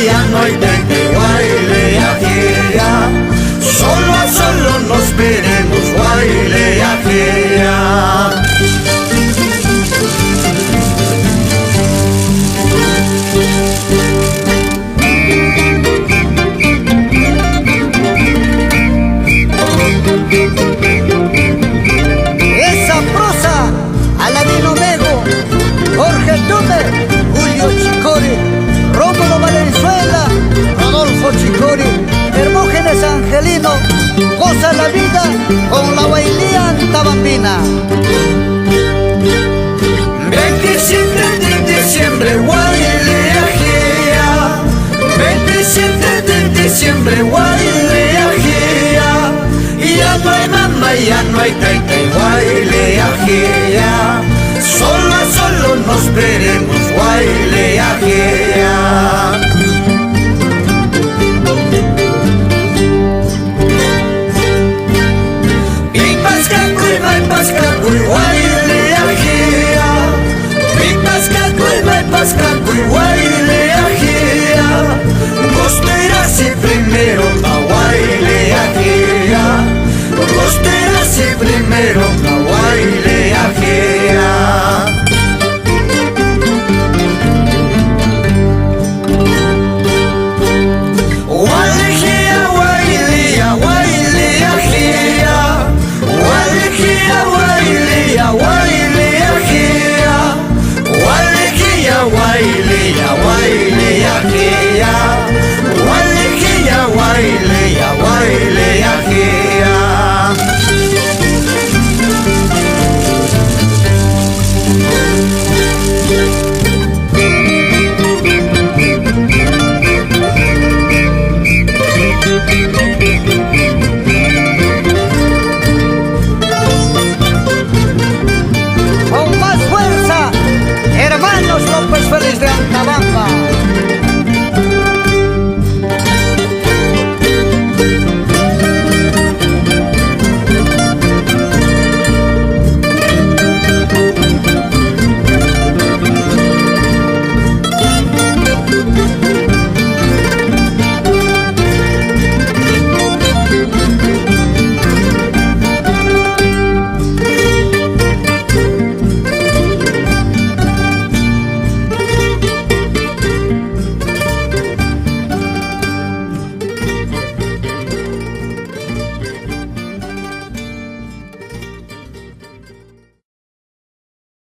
ya no hay tete, guayle, ajea. Solo a solo nos veremos, guayle, ajea. Esa prosa, Aladino Mego, Jorge Tumer, Julio Chicori, Rómulo Valenzuela, Rodolfo Chicori, Hermógenes Angelino, goza la vida con la Guaylía Antabambina. 27 de diciembre, guayle, ajea. 27 de diciembre, guayle, ajea. Ya no hay mamá, ya no hay taita, guayle, ajea. Solo a solo nos veremos, guayle, ajea. Pascacuy, guayle, ajea. Pascacuy, guayle, ajea. Gosterase primero, la guayle, ajea. Gosterase primero, la guayle, ajea. Guaylea, guaylea, guayle, ajea. Guaylea, guaylea, guayle, ajea. Guaylea, guaylea, guayle, ajea. Guaylea, guaylea, guayle, ajea. Con más fuerza, hermanos López Félix de Antabamba.